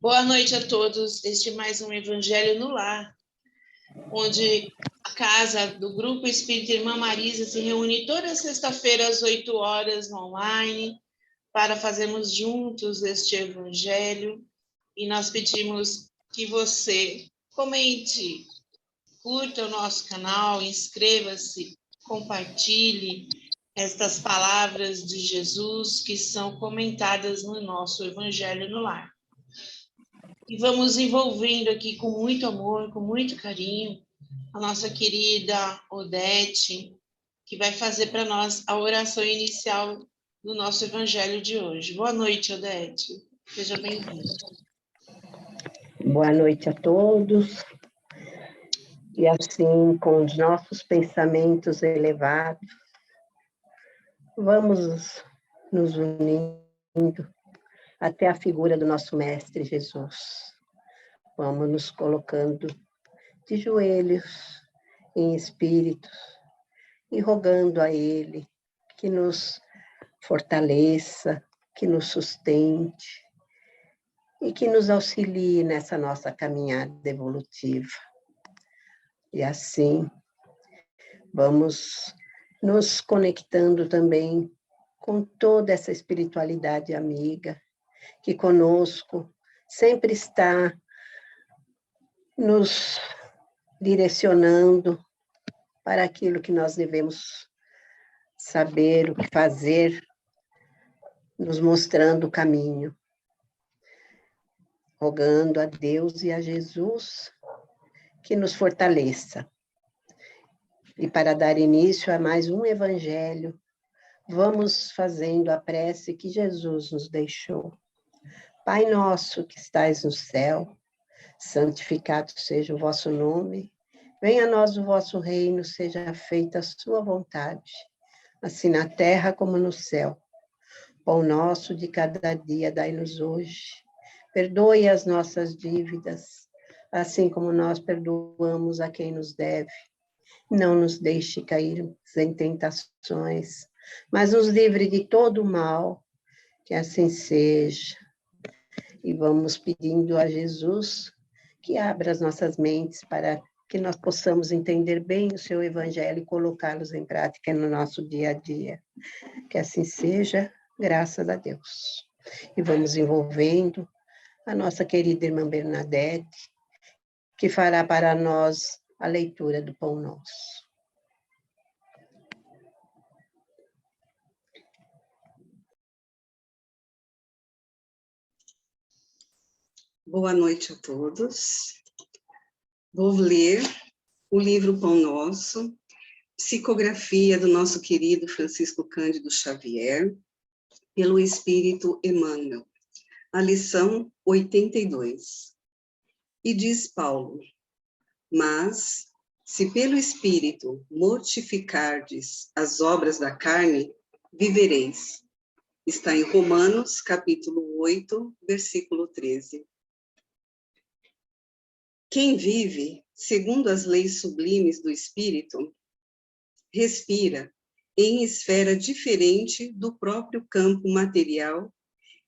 Boa noite a todos. Este é mais um Evangelho no Lar, onde a casa do Grupo Espírita Irmã Marisa se reúne toda sexta-feira às 8 horas no online para fazermos juntos este Evangelho. E nós pedimos que você comente, curta o nosso canal, inscreva-se, compartilhe estas palavras de Jesus que são comentadas no nosso Evangelho no Lar. E vamos envolvendo aqui com muito amor, com muito carinho, a nossa querida Odete, que vai fazer para nós a oração inicial do nosso Evangelho de hoje. Boa noite, Odete. Seja bem-vinda. Boa noite a todos. E assim, com os nossos pensamentos elevados, vamos nos unindo até a figura do nosso Mestre Jesus. Vamos nos colocando de joelhos, em espírito, e rogando a Ele que nos fortaleça, que nos sustente e que nos auxilie nessa nossa caminhada evolutiva. E assim, vamos nos conectando também com toda essa espiritualidade amiga, que conosco sempre está nos direcionando para aquilo que nós devemos saber, o que fazer, nos mostrando o caminho, rogando a Deus e a Jesus que nos fortaleça. E para dar início a mais um Evangelho, vamos fazendo a prece que Jesus nos deixou. Pai nosso que estais no céu, santificado seja o vosso nome, venha a nós o vosso reino, seja feita a sua vontade, assim na terra como no céu. Pão nosso de cada dia dai-nos hoje, perdoe as nossas dívidas, assim como nós perdoamos a quem nos deve. Não nos deixe cair em tentações, mas nos livre de todo o mal, que assim seja. E vamos pedindo a Jesus que abra as nossas mentes para que nós possamos entender bem o seu Evangelho e colocá-los em prática no nosso dia a dia. Que assim seja, graças a Deus. E vamos envolvendo a nossa querida irmã Bernadette, que fará para nós a leitura do Pão Nosso. Boa noite a todos. Vou ler o livro Pão Nosso, psicografia do nosso querido Francisco Cândido Xavier, pelo Espírito Emmanuel, a lição 82. E diz Paulo: mas, se pelo Espírito mortificardes as obras da carne, vivereis. Está em Romanos, capítulo 8, versículo 13. Quem vive, segundo as leis sublimes do Espírito, respira em esfera diferente do próprio campo material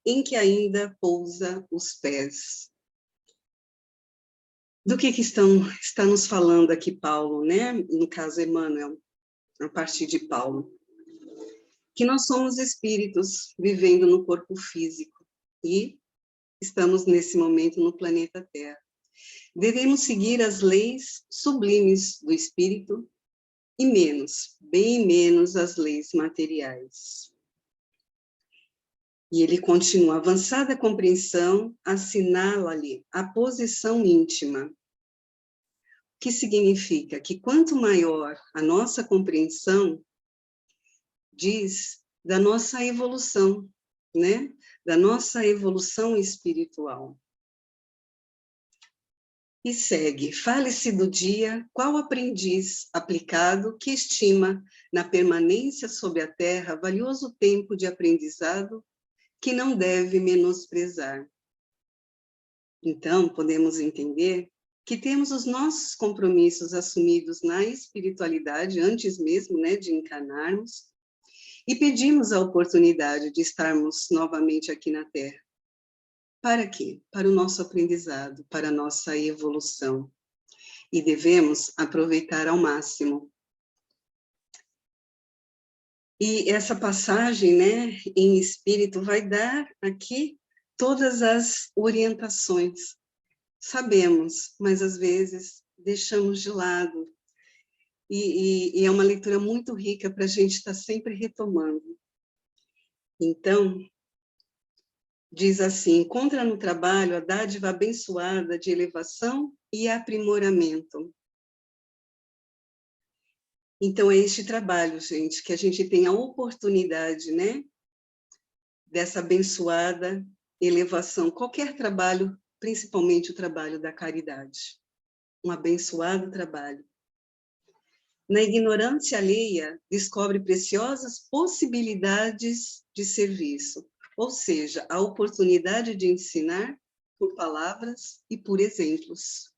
em que ainda pousa os pés. Do que está nos falando aqui Paulo, né? No caso Emmanuel, a partir de Paulo. Que nós somos espíritos vivendo no corpo físico e estamos nesse momento no planeta Terra. Devemos seguir as leis sublimes do Espírito e menos, bem menos, as leis materiais. E ele continua: avançada compreensão assinala-lhe a posição íntima. O que significa? Que quanto maior a nossa compreensão, diz da nossa evolução, né? Da nossa evolução espiritual. E segue: fale-se do dia, qual aprendiz aplicado que estima na permanência sobre a terra valioso tempo de aprendizado que não deve menosprezar. Então, podemos entender que temos os nossos compromissos assumidos na espiritualidade, antes mesmo, né, de encarnarmos, e pedimos a oportunidade de estarmos novamente aqui na Terra, Para quê? Para o nosso aprendizado, para a nossa evolução. E devemos aproveitar ao máximo. E essa passagem, né, em espírito, vai dar aqui todas as orientações. Sabemos, mas às vezes deixamos de lado. E é uma leitura muito rica para a gente estar sempre retomando. Então, diz assim: encontra no trabalho a dádiva abençoada de elevação e aprimoramento. Então, é este trabalho, gente, que a gente tem a oportunidade, né, dessa abençoada elevação. Qualquer trabalho, principalmente o trabalho da caridade. Um abençoado trabalho. Na ignorância alheia, descobre preciosas possibilidades de serviço, ou seja, a oportunidade de ensinar por palavras e por exemplos.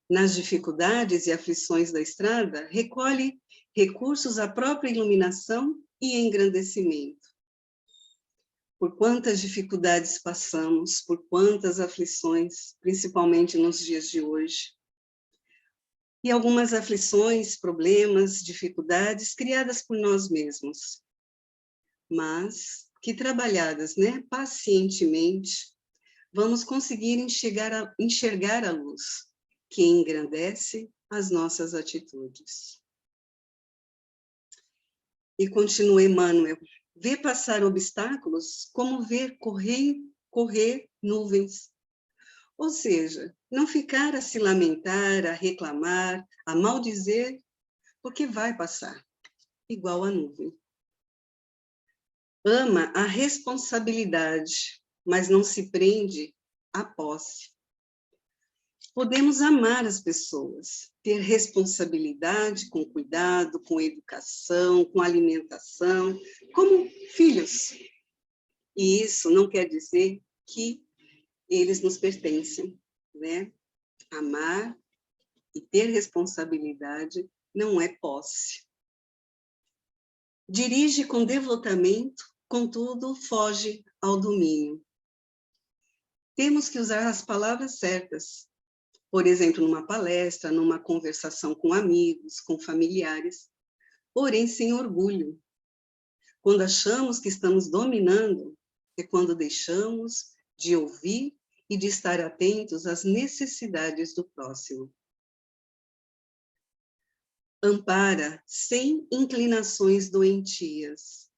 Nas dificuldades e aflições da estrada, recolhe recursos à própria iluminação e engrandecimento. Por quantas dificuldades passamos, por quantas aflições, principalmente nos dias de hoje. E algumas aflições, problemas, dificuldades criadas por nós mesmos. Mas que trabalhadas, né, pacientemente, vamos conseguir enxergar a luz, que engrandece as nossas atitudes. E continua Emmanuel: ver passar obstáculos como ver correr nuvens. Ou seja, não ficar a se lamentar, a reclamar, a maldizer, porque vai passar, igual a nuvem. Ama a responsabilidade, mas não se prende à posse. Podemos amar as pessoas, ter responsabilidade com cuidado, com educação, com alimentação, como filhos. E isso não quer dizer que eles nos pertencem, né? Amar e ter responsabilidade não é posse. Dirige com devotamento, contudo, foge ao domínio. Temos que usar as palavras certas. Por exemplo, numa palestra, numa conversação com amigos, com familiares, porém sem orgulho. Quando achamos que estamos dominando, é quando deixamos de ouvir e de estar atentos às necessidades do próximo. Ampara sem inclinações doentias,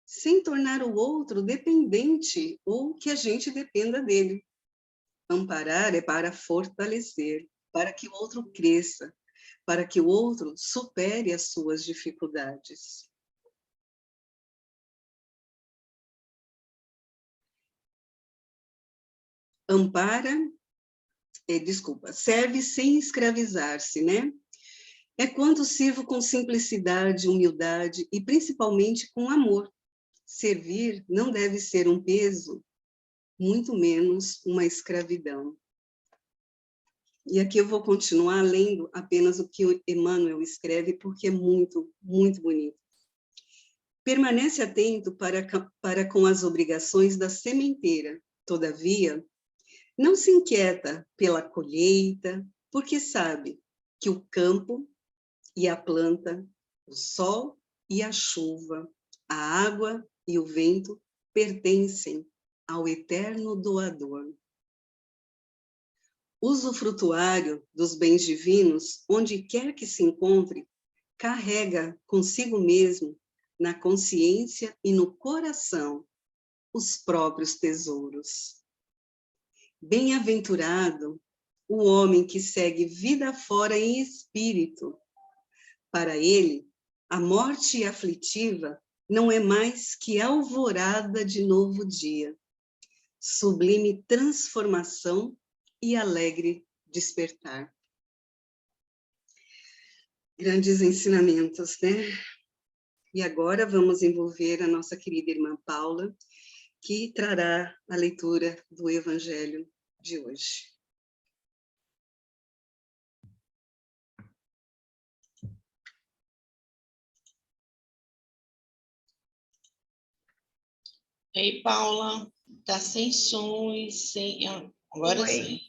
sem tornar o outro dependente ou que a gente dependa dele. Amparar é para fortalecer, para que o outro cresça, para que o outro supere as suas dificuldades. Serve sem escravizar-se, né? É quando sirvo com simplicidade, humildade e principalmente com amor. Servir não deve ser um peso, muito menos uma escravidão. E aqui eu vou continuar lendo apenas o que o Emmanuel escreve, porque é muito, muito bonito. Permanece atento para com as obrigações da sementeira. Todavia, não se inquieta pela colheita, porque sabe que o campo e a planta, o sol e a chuva, a água e o vento pertencem ao eterno doador. Usufrutuário dos bens divinos, onde quer que se encontre, carrega consigo mesmo, na consciência e no coração, os próprios tesouros. Bem-aventurado o homem que segue vida fora em espírito. Para ele, a morte aflitiva não é mais que alvorada de novo dia, sublime transformação e alegre despertar. Grandes ensinamentos, né? E agora vamos envolver a nossa querida irmã Paula, que trará a leitura do Evangelho de hoje. Ei, Paula, Tá sem som e sem... Agora Oi. sim.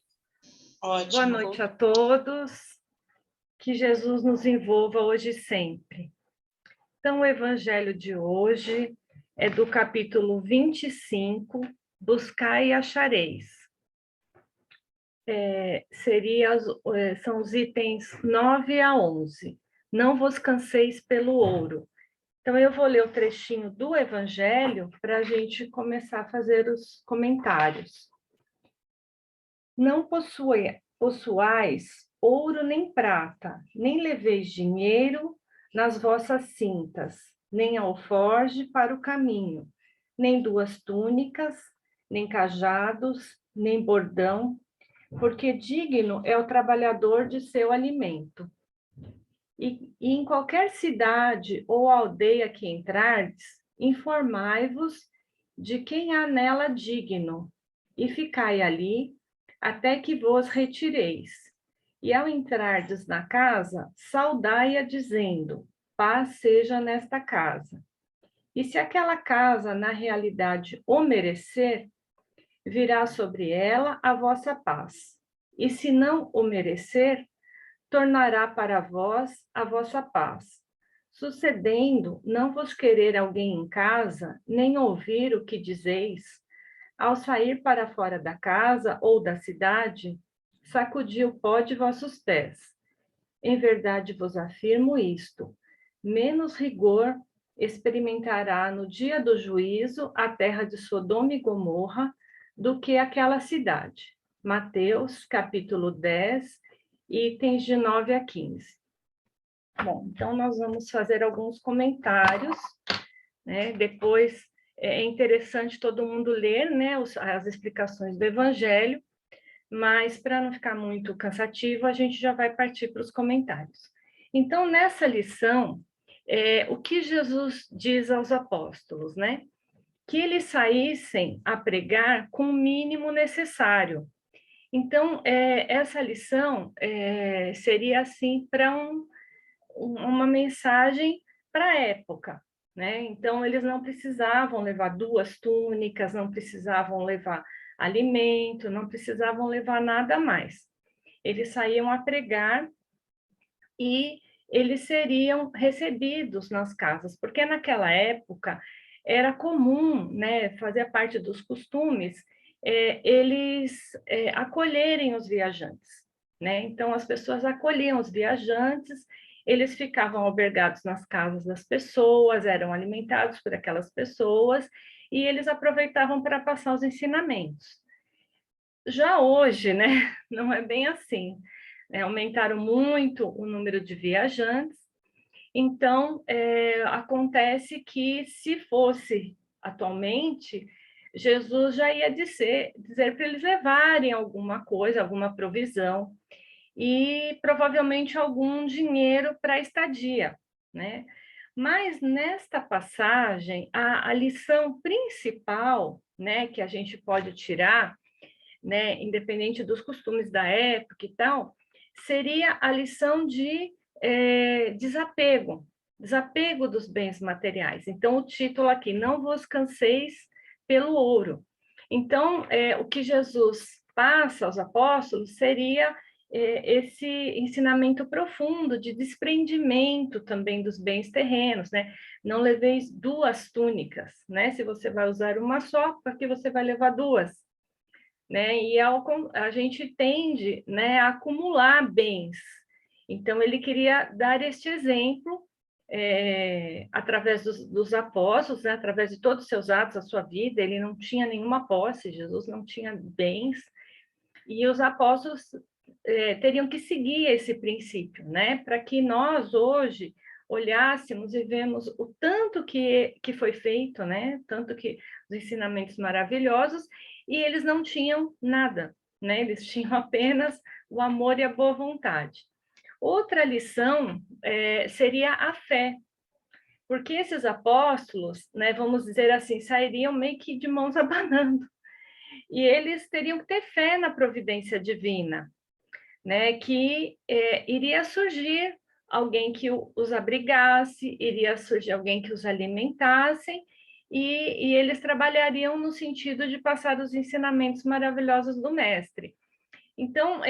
Ótimo. Boa noite a todos. Que Jesus nos envolva hoje e sempre. Então, o evangelho de hoje é do capítulo 25, Buscai e achareis. São os itens 9 a 11. Não vos canseis pelo ouro. Então, eu vou ler o trechinho do evangelho para a gente começar a fazer os comentários. Não possuais ouro nem prata, nem leveis dinheiro nas vossas cintas, nem alforje para o caminho, nem 2 túnicas, nem cajados, nem bordão, porque digno é o trabalhador de seu alimento. E em qualquer cidade ou aldeia que entrardes, informai-vos de quem há nela digno, e ficai ali até que vos retireis. E ao entrardes na casa, saudai-a dizendo, paz seja nesta casa. E se aquela casa, na realidade, o merecer, virá sobre ela a vossa paz. E se não o merecer, tornará para vós a vossa paz. Sucedendo, não vos querer alguém em casa, nem ouvir o que dizeis, ao sair para fora da casa ou da cidade, sacudi o pó de vossos pés. Em verdade vos afirmo isto: menos rigor experimentará no dia do juízo a terra de Sodoma e Gomorra do que aquela cidade. Mateus, capítulo 10, itens de 9 a 15. Bom, então nós vamos fazer alguns comentários, né? Depois é interessante todo mundo ler, né, as explicações do Evangelho, mas para não ficar muito cansativo, a gente já vai partir para os comentários. Então, nessa lição, o que Jesus diz aos apóstolos, né? Que eles saíssem a pregar com o mínimo necessário. Então, essa lição seria, assim, para uma mensagem para a época, né? Então, eles não precisavam levar 2 túnicas, não precisavam levar alimento, não precisavam levar nada mais. Eles saíam a pregar e eles seriam recebidos nas casas, porque naquela época era comum, né, fazia parte dos costumes, eles acolherem os viajantes, né? Então, as pessoas acolhiam os viajantes, eles ficavam albergados nas casas das pessoas, eram alimentados por aquelas pessoas, e eles aproveitavam para passar os ensinamentos. Já hoje, né, não é bem assim, né? Aumentaram muito o número de viajantes, então acontece que, se fosse atualmente, Jesus já ia dizer para eles levarem alguma coisa, alguma provisão, e provavelmente algum dinheiro para a estadia, né? Mas nesta passagem, a lição principal, né, que a gente pode tirar, né, independente dos costumes da época e tal, seria a lição de desapego dos bens materiais. Então, o título aqui, não vos canseis pelo ouro. Então, o que Jesus passa aos apóstolos seria esse ensinamento profundo de desprendimento também dos bens terrenos, né? Não leveis 2 túnicas, né? Se você vai usar uma só, para que você vai levar 2? Né? E a gente tende, né, a acumular bens. Então, ele queria dar este exemplo através dos apóstolos, né, através de todos os seus atos, a sua vida. Ele não tinha nenhuma posse, Jesus não tinha bens, e os apóstolos teriam que seguir esse princípio, né, para que nós hoje olhássemos e vemos o tanto que foi feito, né, tanto que os ensinamentos maravilhosos, e eles não tinham nada, né, eles tinham apenas o amor e a boa vontade. Outra lição seria a fé, porque esses apóstolos, né, vamos dizer assim, sairiam meio que de mãos abanando, e eles teriam que ter fé na providência divina, né, que iria surgir alguém que os abrigasse, iria surgir alguém que os alimentasse, e eles trabalhariam no sentido de passar os ensinamentos maravilhosos do mestre. Então,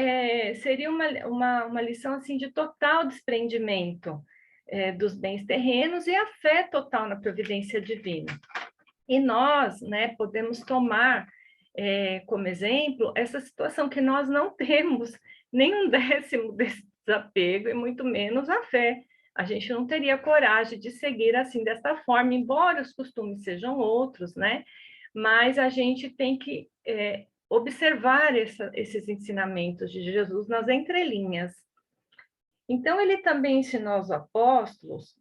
seria uma lição assim, de total desprendimento dos bens terrenos e a fé total na providência divina. E nós, né, podemos tomar como exemplo essa situação que nós não temos nem um décimo desse desapego e muito menos a fé. A gente não teria coragem de seguir assim dessa forma, embora os costumes sejam outros, né? Mas a gente tem que observar esses ensinamentos de Jesus nas entrelinhas. Então, ele também ensinou aos apóstolos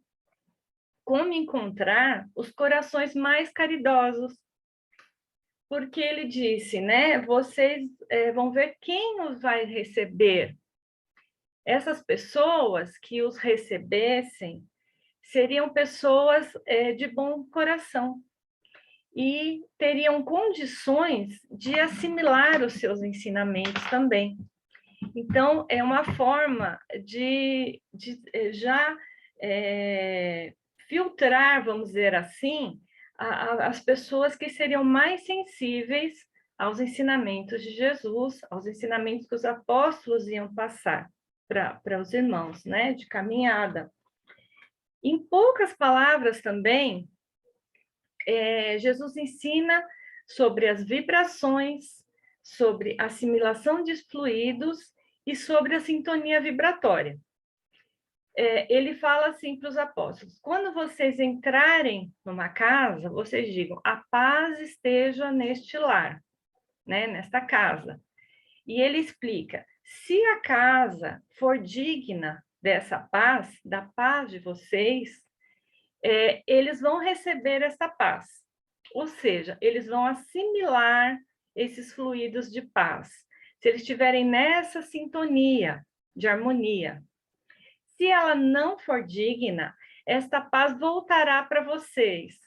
como encontrar os corações mais caridosos, porque ele disse, né, vocês vão ver quem os vai receber. Essas pessoas que os recebessem seriam pessoas de bom coração e teriam condições de assimilar os seus ensinamentos também. Então, é uma forma de já filtrar, vamos dizer assim, as pessoas que seriam mais sensíveis aos ensinamentos de Jesus, aos ensinamentos que os apóstolos iam passar para os irmãos, né, de caminhada. Em poucas palavras também, Jesus ensina sobre as vibrações, sobre assimilação de fluidos e sobre a sintonia vibratória. Ele fala assim para os apóstolos: quando vocês entrarem numa casa, vocês digam, a paz esteja neste lar, né, nesta casa. E ele explica, se a casa for digna dessa paz, da paz de vocês, eles vão receber essa paz. Ou seja, eles vão assimilar esses fluidos de paz. Se eles estiverem nessa sintonia de harmonia. Se ela não for digna, esta paz voltará para vocês.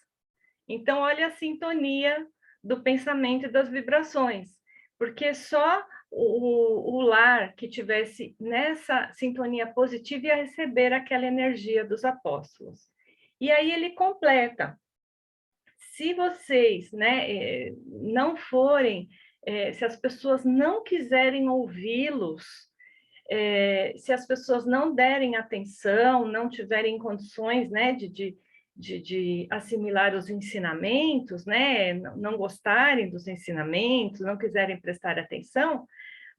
Então, olha a sintonia do pensamento e das vibrações, porque só o lar que tivesse nessa sintonia positiva ia receber aquela energia dos apóstolos. E aí ele completa: se vocês, né, não forem, se as pessoas não quiserem ouvi-los, se as pessoas não derem atenção, não tiverem condições, né, de assimilar os ensinamentos, né, não gostarem dos ensinamentos, não quiserem prestar atenção,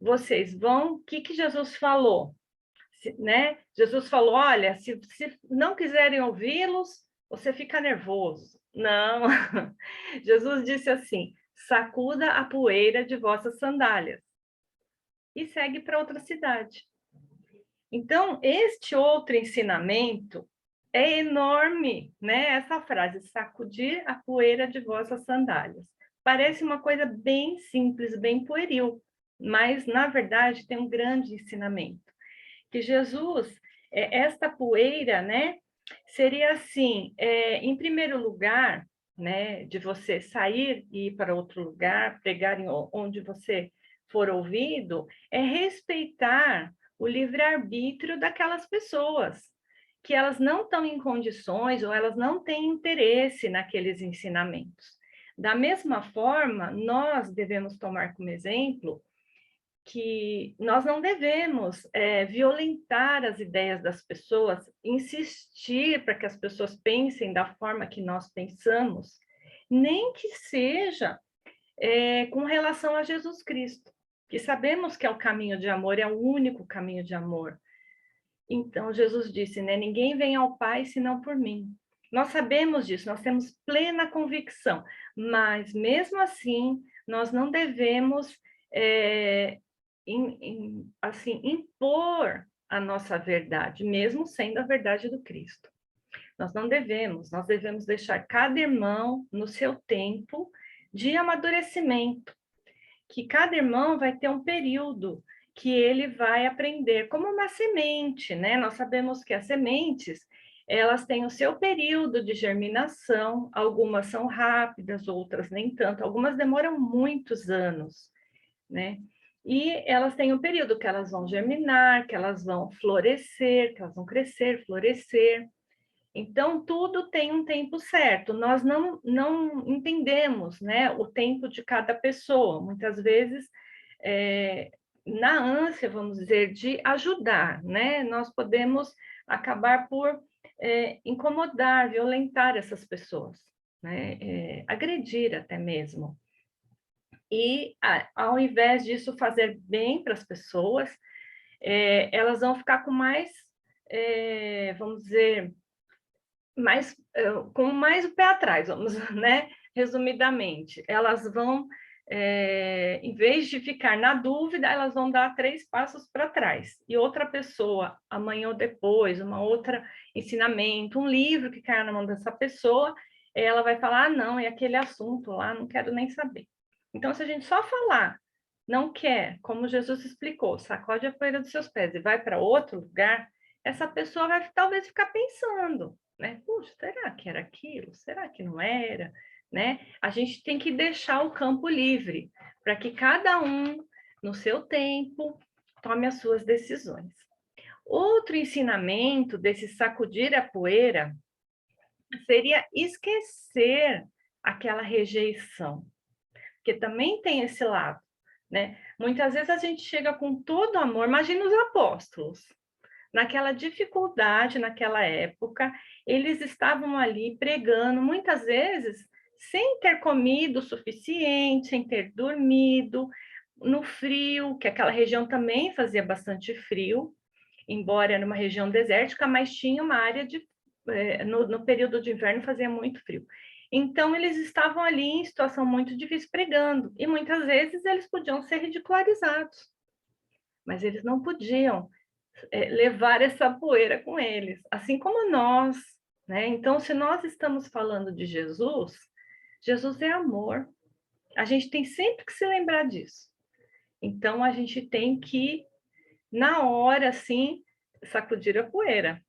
vocês vão... O que Jesus falou? Né? Jesus falou, olha, se não quiserem ouvi-los, você fica nervoso. Não. Jesus disse assim, sacuda a poeira de vossas sandálias e segue para outra cidade. Então, este outro ensinamento é enorme, né? Essa frase, sacudir a poeira de vossas sandálias. Parece uma coisa bem simples, bem pueril, mas, na verdade, tem um grande ensinamento. Que Jesus, esta poeira, né, seria assim, em primeiro lugar, né, de você sair e ir para outro lugar, pregar onde você for ouvido, é respeitar o livre-arbítrio daquelas pessoas, que elas não estão em condições ou elas não têm interesse naqueles ensinamentos. Da mesma forma, nós devemos tomar como exemplo que nós não devemos violentar as ideias das pessoas, insistir para que as pessoas pensem da forma que nós pensamos, nem que seja com relação a Jesus Cristo, que sabemos que é o caminho de amor, é o único caminho de amor. Então, Jesus disse, né, ninguém vem ao Pai senão por mim. Nós sabemos disso, nós temos plena convicção, mas mesmo assim, nós não devemos assim, impor a nossa verdade, mesmo sendo a verdade do Cristo. Nós devemos deixar cada irmão no seu tempo de amadurecimento, que cada irmão vai ter um período que ele vai aprender, como uma semente, né? Nós sabemos que as sementes, elas têm o seu período de germinação, algumas são rápidas, outras nem tanto, algumas demoram muitos anos, né? E elas têm um período que elas vão germinar, que elas vão florescer, que elas vão crescer, florescer. Então, tudo tem um tempo certo. Nós não entendemos, né, o tempo de cada pessoa. Muitas vezes, na ânsia, vamos dizer, de ajudar, né, nós podemos acabar por incomodar, violentar essas pessoas, né, agredir até mesmo. E, ao invés disso fazer bem para as pessoas, elas vão ficar com mais, vamos dizer, mais, com mais o pé atrás, vamos, né? Resumidamente, elas vão, em vez de ficar na dúvida, elas vão dar 3 passos para trás. E outra pessoa, amanhã ou depois, uma outra ensinamento, um livro que cai na mão dessa pessoa, ela vai falar, ah, não, é aquele assunto lá, não quero nem saber. Então, se a gente só falar, não quer, como Jesus explicou, sacode a poeira dos seus pés e vai para outro lugar, essa pessoa vai talvez ficar pensando, né? Puxa, será que era aquilo? Será que não era? Né? A gente tem que deixar o campo livre para que cada um, no seu tempo, tome as suas decisões. Outro ensinamento desse sacudir a poeira seria esquecer aquela rejeição, porque também tem esse lado, né? Muitas vezes a gente chega com todo amor, imagina os apóstolos, naquela dificuldade, naquela época, eles estavam ali pregando, muitas vezes, sem ter comido o suficiente, sem ter dormido, no frio, que aquela região também fazia bastante frio, embora era uma região desértica, mas tinha uma área de... no período de inverno fazia muito frio. Então, eles estavam ali em situação muito difícil pregando, e muitas vezes eles podiam ser ridicularizados, mas eles não podiam levar essa poeira com eles, assim como nós, né? Então, se nós estamos falando de Jesus, Jesus é amor. A gente tem sempre que se lembrar disso. Então, a gente tem que, na hora, assim, sacudir a poeira.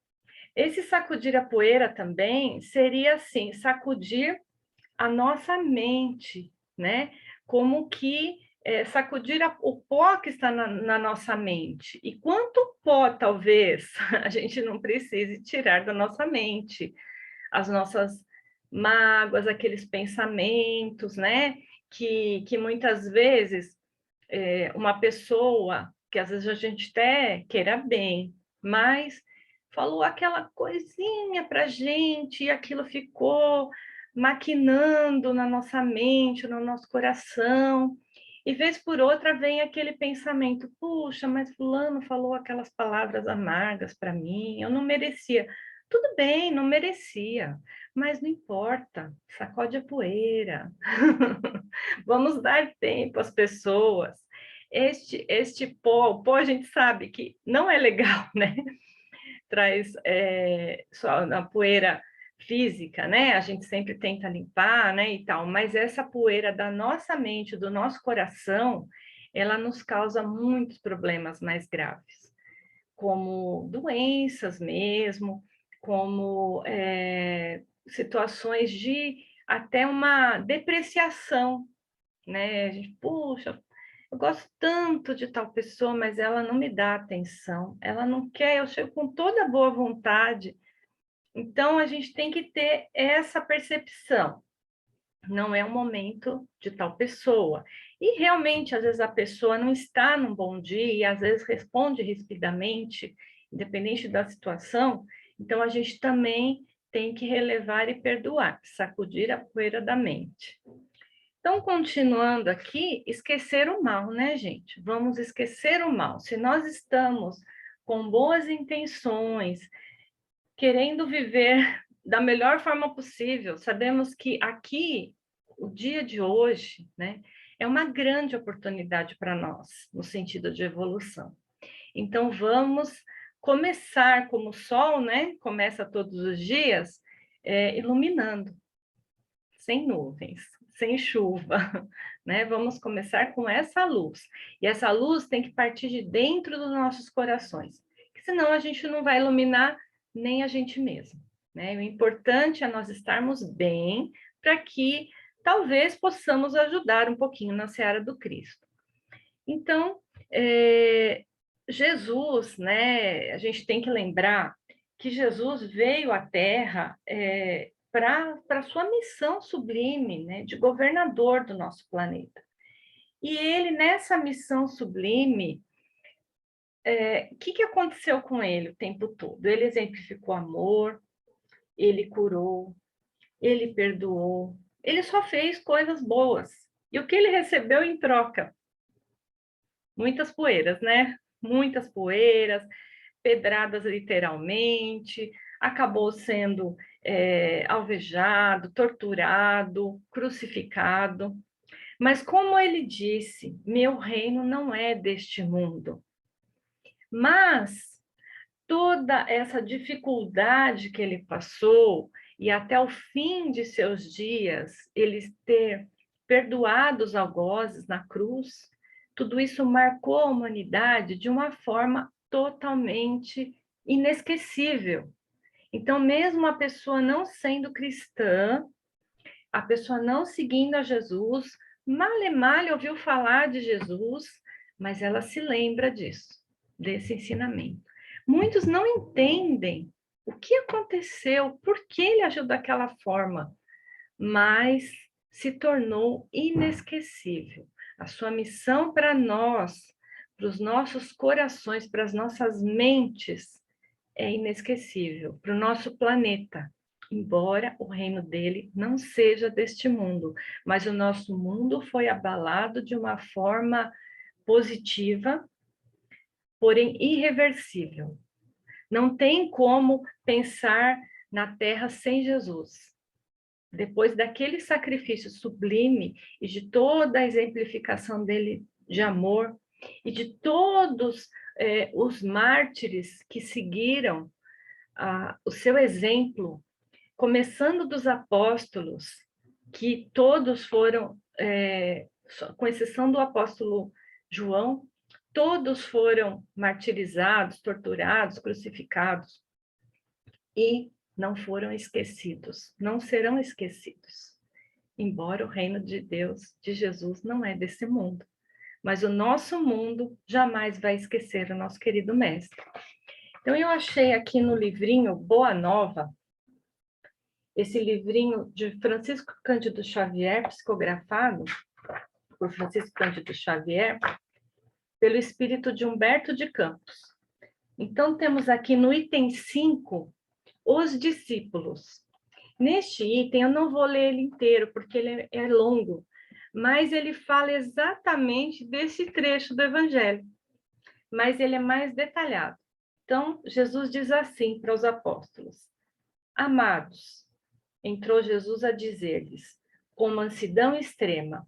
Esse sacudir a poeira também seria, assim, sacudir a nossa mente, né? Como que sacudir o pó que está na nossa mente. E quanto pó, talvez, a gente não precise tirar da nossa mente. As nossas mágoas, aqueles pensamentos, né? Que muitas vezes uma pessoa, que às vezes a gente até queira bem, mas falou aquela coisinha para gente e aquilo ficou maquinando na nossa mente, no nosso coração, e vez por outra vem aquele pensamento, puxa, mas fulano falou aquelas palavras amargas para mim, eu não merecia. Tudo bem, não merecia, mas não importa, sacode a poeira. Vamos dar tempo às pessoas. Este pó, o pó a gente sabe que não é legal, né? Traz só a poeira física, né? A gente sempre tenta limpar, né, e tal, mas essa poeira da nossa mente, do nosso coração, ela nos causa muitos problemas mais graves, como doenças mesmo, como situações de até uma depreciação, né? A gente, puxa, eu gosto tanto de tal pessoa, mas ela não me dá atenção, ela não quer, eu chego com toda boa vontade. Então, a gente tem que ter essa percepção. Não é o momento de tal pessoa. E realmente, às vezes, a pessoa não está num bom dia e às vezes responde rispidamente, independente da situação. Então, a gente também tem que relevar e perdoar, sacudir a poeira da mente. Então, continuando aqui, esquecer o mal, né, gente? Vamos esquecer o mal. Se nós estamos com boas intenções, querendo viver da melhor forma possível, sabemos que aqui, o dia de hoje, né, é uma grande oportunidade para nós, no sentido de evolução. Então, vamos começar como o sol, né, começa todos os dias, iluminando, sem nuvens, sem chuva, né? Vamos começar com essa luz. E essa luz tem que partir de dentro dos nossos corações, porque senão a gente não vai iluminar nem a gente mesmo, né? O importante é nós estarmos bem para que talvez possamos ajudar um pouquinho na seara do Cristo. Então, Jesus, né? A gente tem que lembrar que Jesus veio à Terra para sua missão sublime, né, de governador do nosso planeta. E ele, nessa missão sublime, o que aconteceu com ele o tempo todo? Ele exemplificou amor, ele curou, ele perdoou, ele só fez coisas boas. E o que ele recebeu em troca? Muitas poeiras, né? Muitas poeiras, pedradas literalmente, acabou sendo alvejado, torturado, crucificado. Mas como ele disse, meu reino não é deste mundo. Mas toda essa dificuldade que ele passou e até o fim de seus dias, ele ter perdoado os algozes na cruz, tudo isso marcou a humanidade de uma forma totalmente inesquecível. Então, mesmo a pessoa não sendo cristã, a pessoa não seguindo a Jesus, mal ouviu falar de Jesus, mas ela se lembra disso, desse ensinamento. Muitos não entendem o que aconteceu, por que ele agiu daquela forma, mas se tornou inesquecível. A sua missão para nós, para os nossos corações, para as nossas mentes, é inesquecível, para o nosso planeta. Embora o reino dele não seja deste mundo, mas o nosso mundo foi abalado de uma forma positiva, porém irreversível. Não tem como pensar na Terra sem Jesus. Depois daquele sacrifício sublime e de toda a exemplificação dele de amor e de todos os mártires que seguiram o seu exemplo, começando dos apóstolos, que todos foram, com exceção do apóstolo João, todos foram martirizados, torturados, crucificados e não foram esquecidos, não serão esquecidos. Embora o reino de Deus, de Jesus, não é desse mundo. Mas o nosso mundo jamais vai esquecer o nosso querido mestre. Então, eu achei aqui no livrinho Boa Nova, esse livrinho de Francisco Cândido Xavier, psicografado por Francisco Cândido Xavier, pelo espírito de Humberto de Campos. Então, temos aqui no item 5, os discípulos. Neste item, eu não vou ler ele inteiro, porque ele é longo, mas ele fala exatamente desse trecho do Evangelho, mas ele é mais detalhado. Então, Jesus diz assim para os apóstolos: Amados, entrou Jesus a dizer-lhes, com mansidão extrema,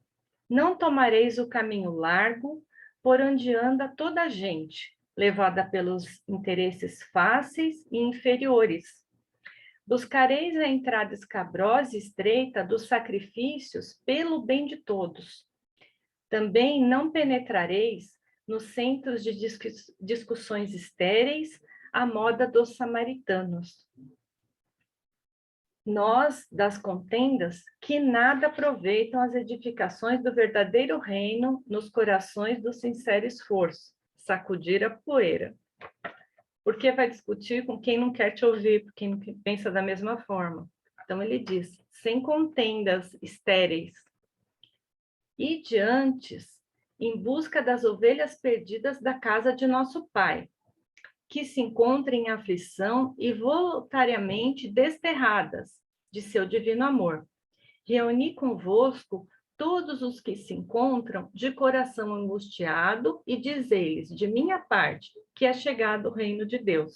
não tomareis o caminho largo, por onde anda toda a gente, levada pelos interesses fáceis e inferiores. Buscareis a entrada escabrosa e estreita dos sacrifícios pelo bem de todos. Também não penetrareis nos centros de discussões estéreis à moda dos samaritanos. Nós, das contendas, que nada aproveitam as edificações do verdadeiro reino nos corações do sincero esforço, sacudir a poeira. Porque vai discutir com quem não quer te ouvir, com quem não pensa da mesma forma. Então ele diz, sem contendas estéreis. E diante, em busca das ovelhas perdidas da casa de nosso Pai, que se encontrem em aflição e voluntariamente desterradas de seu divino amor. Reuni convosco todos os que se encontram de coração angustiado e diz-lhes, de minha parte, que é chegado o reino de Deus.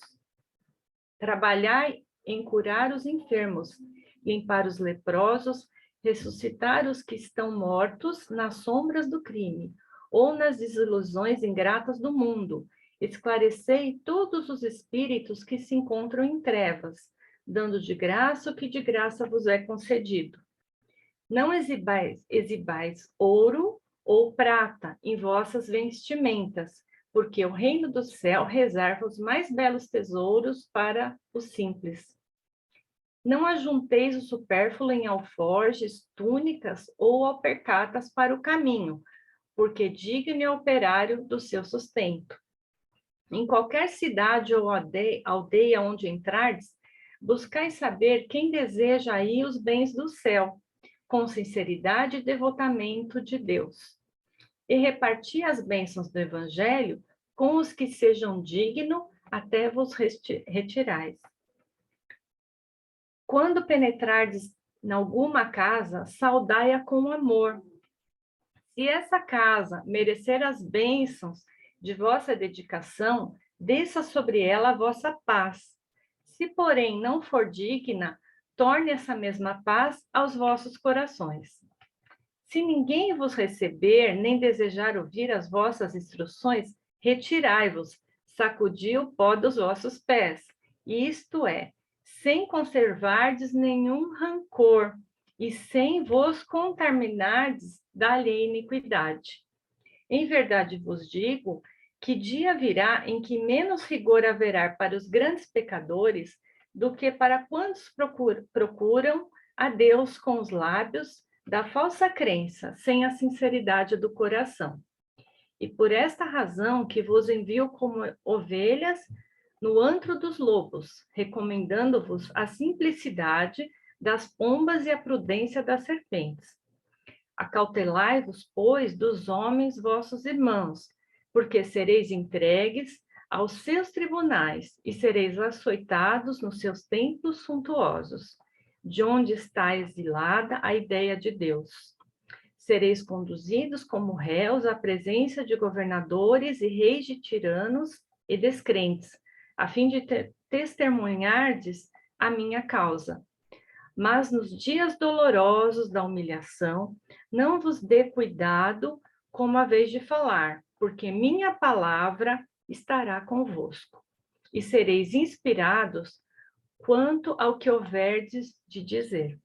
Trabalhai em curar os enfermos, limpar os leprosos, ressuscitar os que estão mortos nas sombras do crime, ou nas desilusões ingratas do mundo. Esclarecei todos os espíritos que se encontram em trevas, dando de graça o que de graça vos é concedido. Não exibais ouro ou prata em vossas vestimentas, porque o reino do céu reserva os mais belos tesouros para os simples. Não ajunteis o supérfluo em alforjes, túnicas ou alpercatas para o caminho, porque digno é o operário do seu sustento. Em qualquer cidade ou aldeia onde entrardes, buscai saber quem deseja aí os bens do céu, com sinceridade e devotamento de Deus. E reparti as bênçãos do Evangelho com os que sejam dignos, até vos retirais. Quando penetrardes em alguma casa, saudai-a com amor. Se essa casa merecer as bênçãos de vossa dedicação, desça sobre ela a vossa paz. Se, porém, não for digna, torne essa mesma paz aos vossos corações. Se ninguém vos receber, nem desejar ouvir as vossas instruções, retirai-vos, sacudi o pó dos vossos pés. Isto é, sem conservardes nenhum rancor, e sem vos contaminardes da lei iniquidade. Em verdade vos digo que dia virá em que menos rigor haverá para os grandes pecadores do que para quantos procuram a Deus com os lábios da falsa crença, sem a sinceridade do coração. E por esta razão que vos envio como ovelhas no antro dos lobos, recomendando-vos a simplicidade das pombas e a prudência das serpentes. Acautelai-vos, pois, dos homens vossos irmãos, porque sereis entregues aos seus tribunais e sereis açoitados nos seus templos suntuosos, de onde está exilada a ideia de Deus. Sereis conduzidos como réus à presença de governadores e reis de tiranos e descrentes, a fim de testemunhardes a minha causa. Mas nos dias dolorosos da humilhação, não vos dê cuidado como a vez de falar, porque minha palavra estará convosco, e sereis inspirados quanto ao que houverdes de dizer.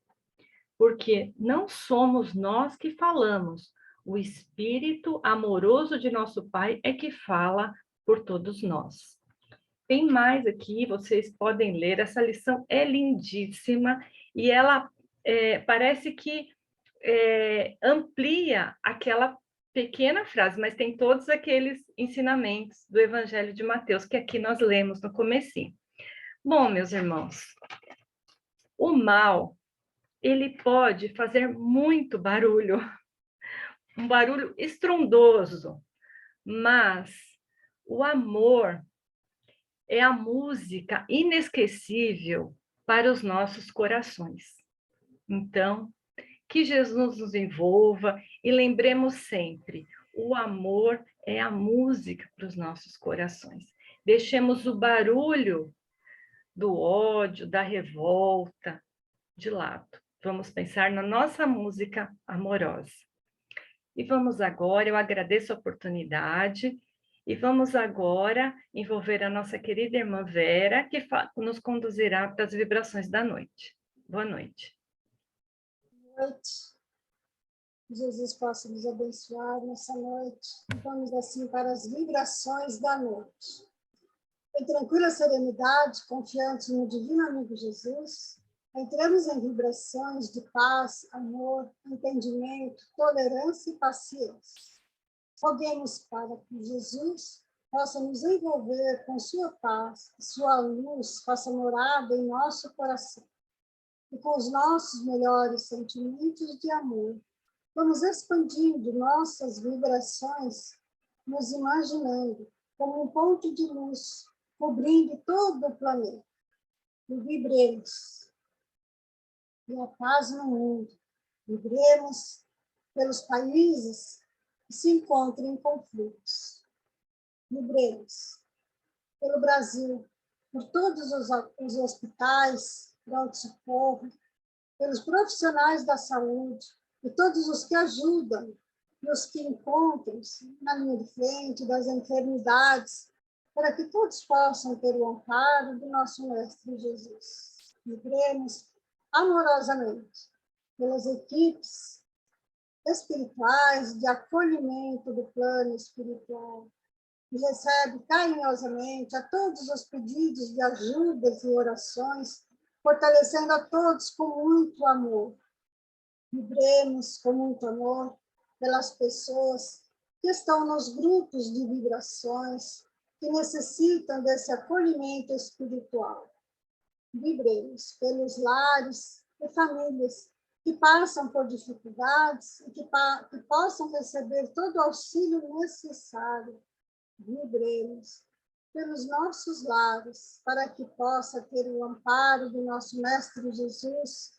Porque não somos nós que falamos, o Espírito amoroso de nosso Pai é que fala por todos nós. Tem mais aqui, vocês podem ler, essa lição é lindíssima, e ela parece que amplia aquela pequena frase, mas tem todos aqueles ensinamentos do Evangelho de Mateus, que aqui nós lemos no comecinho. Bom, meus irmãos, o mal, ele pode fazer muito barulho, um barulho estrondoso, mas o amor é a música inesquecível para os nossos corações. Então, que Jesus nos envolva e lembremos sempre, o amor é a música para os nossos corações. Deixemos o barulho do ódio, da revolta de lado. Vamos pensar na nossa música amorosa. E vamos agora, eu agradeço a oportunidade, e vamos agora envolver a nossa querida irmã Vera, que nos conduzirá para as vibrações da noite. Boa noite. Boa noite. Jesus possa nos abençoar nessa noite. Vamos assim para as vibrações da noite. Em tranquila serenidade, confiantes no divino amigo Jesus, entramos em vibrações de paz, amor, entendimento, tolerância e paciência. Roguemos para que Jesus possa nos envolver com sua paz, e sua luz faça morada em nosso coração. E com os nossos melhores sentimentos de amor, vamos expandindo nossas vibrações, nos imaginando como um ponto de luz, cobrindo todo o planeta. E vibremos. E a paz no mundo. Vibremos pelos países que se encontram em conflitos. Vibremos pelo Brasil, por todos os hospitais, pronto-socorro, pelos profissionais da saúde e todos os que ajudam e os que encontram-se na linha de frente das enfermidades, para que todos possam ter o amparo do nosso Mestre Jesus. Vibremos amorosamente pelas equipes espirituais de acolhimento do plano espiritual, e recebe carinhosamente a todos os pedidos de ajudas e orações, fortalecendo a todos com muito amor. Vibremos com muito amor pelas pessoas que estão nos grupos de vibrações, que necessitam desse acolhimento espiritual. Vibremos pelos lares e famílias que passam por dificuldades e que possam receber todo o auxílio necessário. Vibremos pelos nossos lares, para que possa ter o amparo do nosso Mestre Jesus,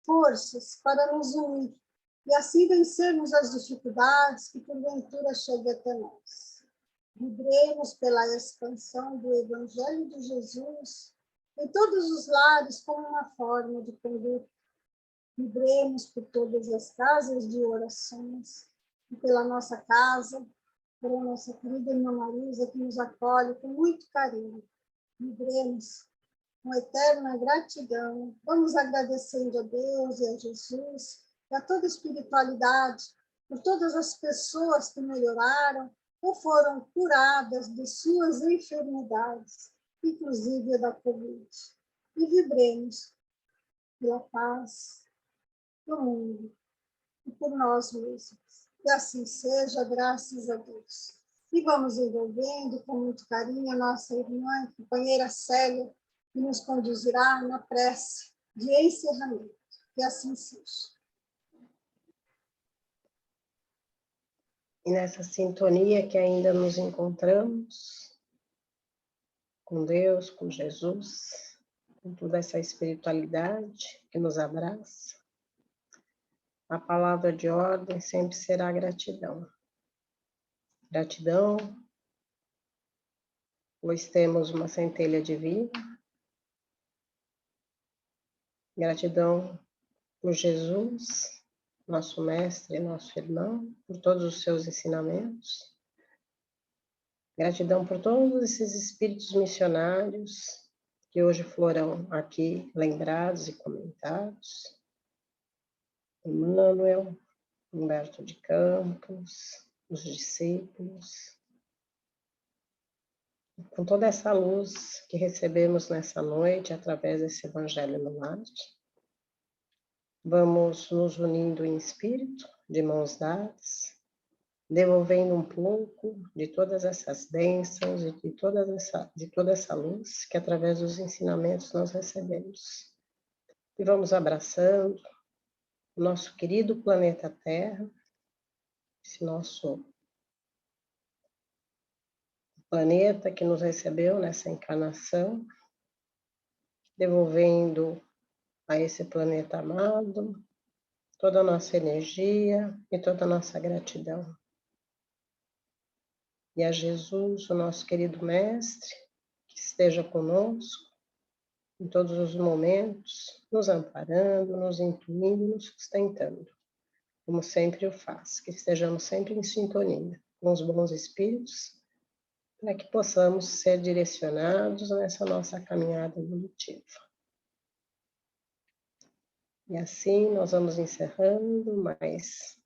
forças para nos unir e assim vencermos as dificuldades que porventura cheguem até nós. Vibremos pela expansão do Evangelho de Jesus em todos os lares como uma forma de conduta. Vibremos por todas as casas de orações e pela nossa casa, pela nossa querida irmã Marisa, que nos acolhe com muito carinho. Vibremos com eterna gratidão. Vamos agradecendo a Deus e a Jesus e a toda a espiritualidade por todas as pessoas que melhoraram ou foram curadas de suas enfermidades, inclusive a da Covid. E vibremos pela paz do mundo e por nós mesmos. Que assim seja, graças a Deus. E vamos envolvendo com muito carinho a nossa irmã e companheira Célia, que nos conduzirá na prece de encerramento. Que assim seja. E nessa sintonia que ainda nos encontramos com Deus, com Jesus, com toda essa espiritualidade que nos abraça, a palavra de ordem sempre será gratidão. Gratidão, pois temos uma centelha divina. Gratidão por Jesus, nosso mestre, nosso irmão, por todos os seus ensinamentos. Gratidão por todos esses espíritos missionários que hoje foram aqui lembrados e comentados. Emmanuel, Humberto de Campos, os discípulos. Com toda essa luz que recebemos nessa noite através desse Evangelho no Lar, vamos nos unindo em espírito, de mãos dadas, devolvendo um pouco de todas essas bênçãos e de toda essa luz que através dos ensinamentos nós recebemos. E vamos abraçando o nosso querido planeta Terra, esse nosso planeta que nos recebeu nessa encarnação, devolvendo a esse planeta amado toda a nossa energia e toda a nossa gratidão. E a Jesus, o nosso querido Mestre, que esteja conosco em todos os momentos, nos amparando, nos intuindo, nos sustentando, como sempre o faz, que estejamos sempre em sintonia com os bons espíritos, para que possamos ser direcionados nessa nossa caminhada evolutiva. E assim nós vamos encerrando mais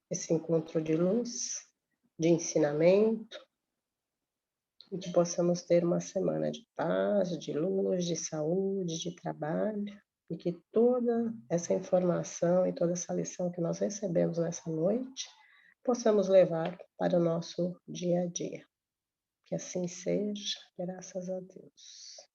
esse encontro de luz, de ensinamento, e que possamos ter uma semana de paz, de luz, de saúde, de trabalho, e que toda essa informação e toda essa lição que nós recebemos nessa noite, possamos levar para o nosso dia a dia. Que assim seja, graças a Deus.